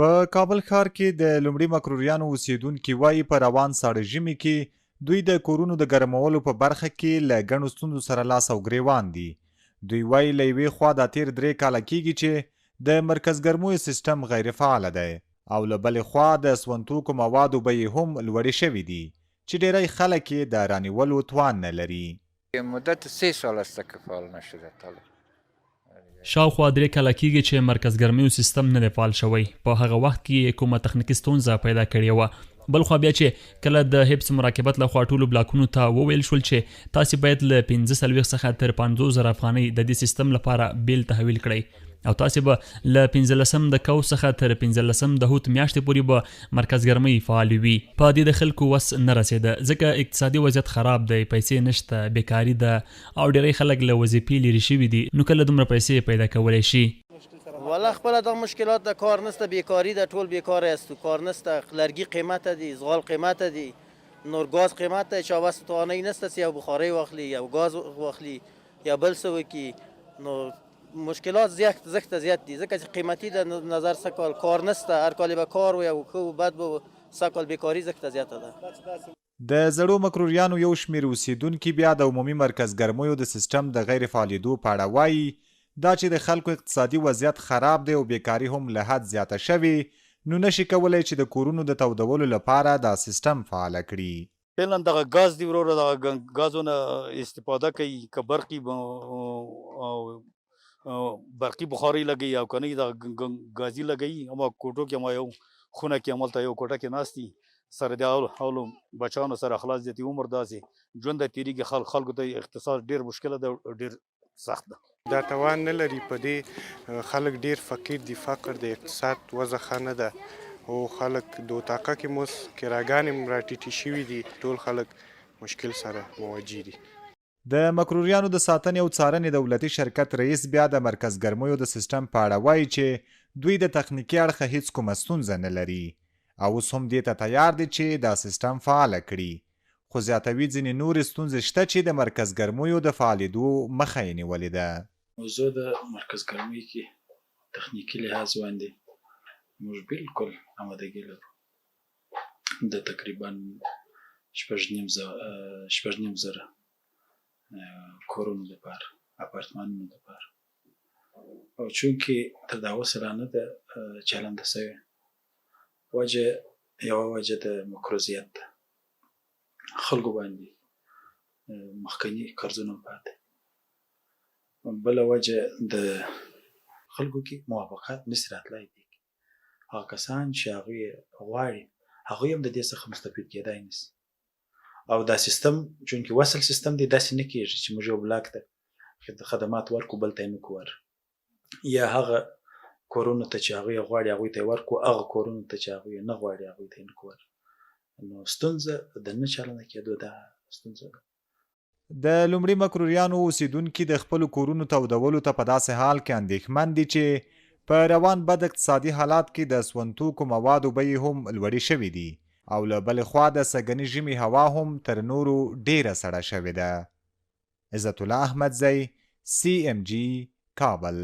په کابل ښار کې د لومړي مکروریانو اوسیدونکي وایي په روان ساړه ژمي کې دوی د کورونو د ګرمولو په برخه کې له ګڼو ستونزو سره لاس او ګریوان دي. دوی وایي له یوې خوا دا تیر 3 کاله کېږي چې د مرکز ګرمویو سیستم غیر فعاله دی او له بلې خوا د سونتوکو موادو بیې هم لوړې شوي دي چې ډیری خلک یې د رانیولو توان نه لري. مدت 3 سال است که فعال نشده طالب. شاوخوا 3 کاله کېږي چې مرکز ګرمیو سیستم نه دی فعال شوی. په هغه وخت کې کومه تخنیکي ستونزه پیدا کړې وه. بل خو بیا چې کله د حفظ مراقبت لخوا ټولو بلاکونو ته وویل شول چې تاسې باید له 45 څخه تر 50,000 افغانۍ د دې سیستم لپاره بیل تحویل کړئ او تاسې به له 15 د کو څخه تر 15 د هوت میاشتې پورې به مرکز ګرمۍ فعال وي. په دې د خلکو وس نه رسېده ځکه اقتصادي وضعیت خراب دی، پیسې نشته، بیکاري ده او ډېری خلک له وظیفې لرې شوي دي. نو کله دومره پیسې پیدا کولی شي؟ والا خپل دا مشکلات د کار نسته، بیکاری د ټول بیکار است، کار نسته، لرګي قیمت دی، زغال قیمت دی، نور گاز قیمت دی، چا واسه توانایی نسته چې یو بخاری واخلي یا گاز واخلي یا بل څه وکړي. نو مشکلات زیات دي ځکه چې قیمتي د نظر سکال کار نسته، هر کال به کار وي او خو بد به سکال بیکاری زیات زیاته ده. د زړو مکروریانو یو شمېر اوسیدونکي بیا د عمومي مرکز ګرمویو د سیستم د غیر فعالېدو په اړه وایي دا چې د خلکو اقتصادي وضعیت خراب دی او بیکاري هم له حد زیاته شوي، نو نشي کولی چې د کورونو د تودولو لپاره دا سیستم فعاله کړي. فعلا دغه ګاز دی وروره، دغه ګازونه استفاده کوي، که برقي بخاري لګوي او که نه دغه ګازي لګوي. اما کوټو کې ما یو خونه کې همالته یو کوټه کې ناست دي، سره د اولو بچیانو سره خلاص زیاتي عمر داسې ژوند تېرېږي. خلکو ته اقتصاد ډېر مشکله ده، ډېر سخت ده. دا توان نه لري، په دې خلک ډیر فقیر دي، فقر د اقتصاد وضع ښه نه ده او خلک د اتاقه کې موس کراګانې هم راټیټې شوي دي، ټول خلک مشکل سره مواجه دي. د مکروریانو د ساتنې او څارنې دولتي شرکت رئیس بیا د مرکز ګرمویو د سیستم په اړه وایي چې دوی د تخنیکي اړخه هیڅ کومه ستونزه نه لري او اوس هم دې ته تیار دي چې دا سیستم فعاله کړي، خو زیاتوي ځینې نورې ستونزې شته چې د مرکز ګرمویو د فعالېدو مخه یې نیولې ده. موضوع د مرکز ګرمۍ کې تخنیکي لحاظ باندې موږ بالکل آمادګي لرو د تقریبا 6.5 زره کورونو لپاره، اپارتمانونو لپاره. او چونکې تر دا اوسه لا نه ده چلنده سوې، یوه وجه د مکروزیت ده، خلکو باندې مخکني قرضونه پاتې. بله وجه د خلکو کې موافقت نشي راتلی دي. هغه کسان چې هغوی غواړي هغوی هم د دې څخه مستفید کېدای نشي. او دا سیستم چونکې وصل سیستم دی، داسې نه کېږي چې موږ یو بلاک ته خدمات ورکو بل ته یې نه کړو، یا هغه کورونو ته چې هغوی غواړي هغوی ته یې ورکړو، هغه کورونو ته چې هغوی نه غواړي هغوی ته یې نه کړو. نو ستونزه د نه چلنه کېدو دا ستونزه ده. د لومړي مکروریانو اوسیدونکي د خپلو کورونو تودولو ته په داسې حال کې اندېښمن دي چې په روان بد اقتصادي حالات کې د سونتوکو موادو بیې هم لوړې شوي دي او له بلې خوا د سږني ژمي هوا هم تر نورو ډیره سړه شوې ده. عزت الله احمدزی، CMG کابل.